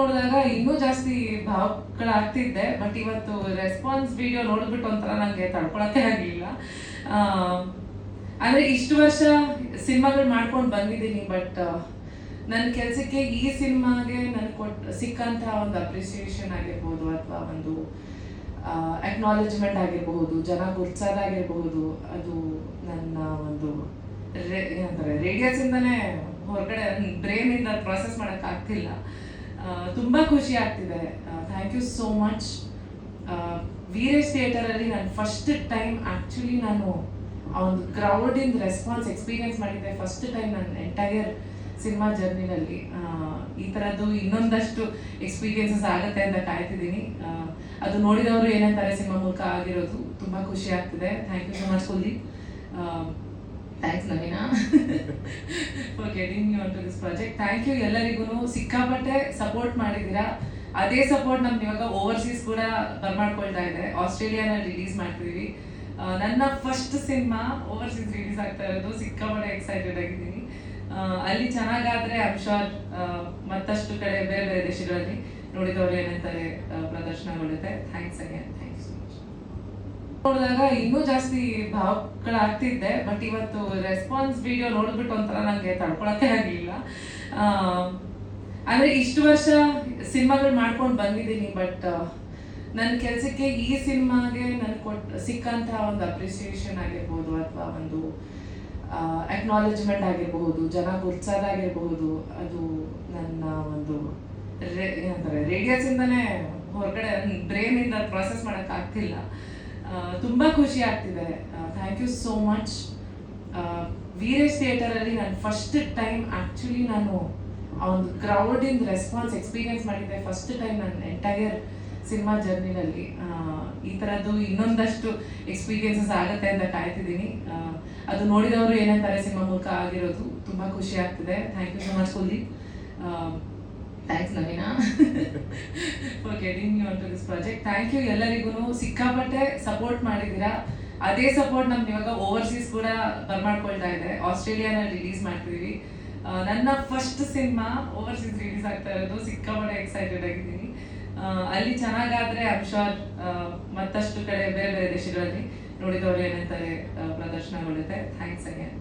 ನೋಡಿದಾಗ ಇನ್ನೂ ಜಾಸ್ತಿ ಭಾವಗಳಾಗ್ತಿದ್ದೆ. ಬಟ್ ಇವತ್ತು ರೆಸ್ಪಾನ್ಸ್ ವಿಡಿಯೋ ನೋಡ್ಬಿಟ್ಟು ಒಂಥರ ನಂಗೆ ತಡ್ಕೊಳಕ್ಕೆ ಆಗಲಿಲ್ಲ. ಅಂದ್ರೆ ಇಷ್ಟು ವರ್ಷ ಸಿನಿಮಾಗಳು ಮಾಡ್ಕೊಂಡು ಬಂದಿದ್ದೀನಿ, ಬಟ್ ನನ್ನ ಕೆಲಸಕ್ಕೆ ಈ ಸಿನಿಮಾಗೆ ನನ್ಗೆ ಸಿಕ್ಕಂತ ಒಂದು ಅಪ್ರಿಸಿಯೇಷನ್ ಆಗಿರ್ಬೋದು, ಅಥವಾ ಒಂದು ಅಕ್ನಾಲೇಜ್ಮೆಂಟ್ ಆಗಿರಬಹುದು, ಜನ ಗುರ್ಸೋದಾಗಿರ್ಬಹುದು, ಅದು ನನ್ನ ಒಂದು ರೇಡಿಯಸ್ ಇಂದಾನೆ ಹೊರಗಡೆ ಬ್ರೈನ್ ಇಂದ ಪ್ರಾಸೆಸ್ ಮಾಡಕ್ ಆಗ್ತಿಲ್ಲ. ತುಂಬಾ ಖುಷಿ ಆಗ್ತಿದೆ. Thank you so much. Veeresh theatre ಅಲ್ಲಿ ನಾನು ಫಸ್ಟ್ ಟೈಮ್ ಆಕ್ಚುಲಿ ನಾನು ಆ ಒಂದು ಕ್ರೌಡ್ ಇಂದ ರೆಸ್ಪಾನ್ಸ್ ಎಕ್ಸ್ಪೀರಿಯನ್ಸ್ ಮಾಡಿದ್ದೆ. ಫಸ್ಟ್ ಟೈಮ್ ನನ್ನ ಎಂಟೈರ್ ಸಿನಿಮಾ ಜರ್ನಿನಲ್ಲಿ ಈ ತರದ್ದು ಇನ್ನೊಂದಷ್ಟು ಎಕ್ಸ್ಪೀರಿಯನ್ಸಸ್ ಆಗುತ್ತೆ ಅಂತ ಕಾಯ್ತಿದ್ದೀನಿ. ಅದು ನೋಡಿದವರು ಏನಂತಾರೆ ಸಿನಿಮಾ ಮೂಲಕ ಆಗಿರೋದು ತುಂಬಾ ಖುಷಿ ಆಗ್ತಿದೆ. Thank you so much Kuldeep. Thanks Naveena for getting me on to this project. Thank you ಎಲ್ಲರಿಗೂ. ಸಿಕ್ಕಾಪಟ್ಟೆ ಸಪೋರ್ಟ್ ಮಾಡಿದ್ದೀರಾ. ಅದೇ ಸಪೋರ್ಟ್ ನಮ್ಗೆ ಇವಾಗ ಓವರ್ಸೀಸ್ ಕೂಡ ಬರ್ಮಾಡ್ಕೊಳ್ತಾ ಇದೆ. ಆಸ್ಟ್ರೇಲಿಯಾನಲ್ಲಿ ರಿಲೀಸ್ ಮಾಡ್ತಿದೀವಿ. ನನ್ನ ಫಸ್ಟ್ ಸಿನಿಮಾ ಓವರ್ಸೀಸ್ ರಿಲೀಸ್ ಆಗ್ತಾ ಇರೋದು. ಸಿಕ್ಕಾಪಟ್ಟೆ ಎಕ್ಸೈಟೆಡ್ ಆಗಿದ್ದೀನಿ. ಅಲ್ಲಿ ಚೆನ್ನಾಗಾದ್ರೆ ಐ ಆಮ್ ಶೋರ್ ಮತ್ತಷ್ಟು ಕಡೆ ಬೇರೆ ಬೇರೆ ದೇಶಗಳಲ್ಲಿ ನೋಡಿದವರು ಏನಂತಾರೆ ಪ್ರದರ್ಶನಗೊಳ್ಳುತ್ತೆ. Thanks again. Thanks so much. ನೋಡಿದಾಗ ಇನ್ನೂ ಜಾಸ್ತಿ ಭಾವಗಳಾಗ್ತಿದ್ದೆ. ಬಟ್ ಇವತ್ತು ರೆಸ್ಪಾನ್ಸ್ ವಿಡಿಯೋ ನೋಡ್ಬಿಟ್ಟು ಒಂಥರ ನಂಗೆ ತಡ್ಕೊಳಕ್ಕೆ ಆಗಲಿಲ್ಲ. ಅಂದ್ರೆ ಇಷ್ಟು ವರ್ಷ ಸಿನಿಮಾಗಳು ಮಾಡ್ಕೊಂಡು ಬಂದಿದ್ದೀನಿ, ಬಟ್ ನನ್ನ ಕೆಲಸಕ್ಕೆ ಈ ಸಿನಿಮಾಗೆ ನನ್ಗೆ ಸಿಕ್ಕಂತ ಒಂದು ಅಪ್ರಿಸಿಯೇಷನ್ ಆಗಿರ್ಬೋದು, ಅಥವಾ ಒಂದು ಅಕ್ನಾಲೇಜ್ಮೆಂಟ್ ಆಗಿರಬಹುದು, ಜನ ಗುರ್ಸೋದಾಗಿರ್ಬಹುದು, ಅದು ನನ್ನ ಒಂದು ರೇಡಿಯಸ್ ಇಂದಾನೆ ಹೊರಗಡೆ ಬ್ರೈನ್ ಇಂದ ಪ್ರಾಸೆಸ್ ಮಾಡಕ್ ಆಗ್ತಿಲ್ಲ. ತುಂಬಾ ಖುಷಿ ಆಗ್ತಿದೆ. Thank you so much. Veeresh theatre ಅಲ್ಲಿ ನಾನು ಫಸ್ಟ್ ಟೈಮ್ ಆಕ್ಚುಲಿ ನಾನು ಆ ಒಂದು ಕ್ರೌಡ್ ಇಂದ ರೆಸ್ಪಾನ್ಸ್ ಎಕ್ಸ್ಪೀರಿಯನ್ಸ್ ಮಾಡಿದ್ದೆ. ಫಸ್ಟ್ ಟೈಮ್ ನನ್ನ ಎಂಟೈರ್ ಸಿನಿಮಾ ಜರ್ನಿನಲ್ಲಿ ಈ ತರದ್ದು ಇನ್ನೊಂದಷ್ಟು ಎಕ್ಸ್ಪೀರಿಯನ್ಸಸ್ ಆಗುತ್ತೆ ಅಂತ ಕಾಯ್ತಿದ್ದೀನಿ. ಅದು ನೋಡಿದವರು ಏನಂತಾರೆ ಸಿನಿಮಾ ಮೂಲಕ ಆಗಿರೋದು ತುಂಬಾ ಖುಷಿ ಆಗ್ತಿದೆ. Thank you so much Kuldeep. Thanks Naveena for getting me on to this project. Thank you ಎಲ್ಲರಿಗೂ. ಸಿಕ್ಕಾಪಟ್ಟೆ ಸಪೋರ್ಟ್ ಮಾಡಿದ್ದೀರಾ. ಅದೇ ಸಪೋರ್ಟ್ ನಮ್ಗೆ ಇವಾಗ ಓವರ್ಸೀಸ್ ಕೂಡ ಬರ್ಮಾಡ್ಕೊಳ್ತಾ ಇದೆ. ಆಸ್ಟ್ರೇಲಿಯಾನಲ್ಲಿ ರಿಲೀಸ್ ಮಾಡ್ತಿದೀವಿ. ನನ್ನ ಫಸ್ಟ್ ಸಿನಿಮಾ ಓವರ್ಸೀಸ್ ರಿಲೀಸ್ ಆಗ್ತಾ ಇರೋದು. ಸಿಕ್ಕಾಪಟ್ಟೆ ಎಕ್ಸೈಟೆಡ್ ಆಗಿದ್ದೀನಿ. ಅಲ್ಲಿ ಚೆನ್ನಾಗಾದ್ರೆ ಐ ಆಮ್ ಶೋರ್ ಮತ್ತಷ್ಟು ಕಡೆ ಬೇರೆ ಬೇರೆ ದೇಶಗಳಲ್ಲಿ ನೋಡಿದವರು ಏನಂತಾರೆ ಪ್ರದರ್ಶನಗೊಳ್ಳುತ್ತೆ. Thanks again.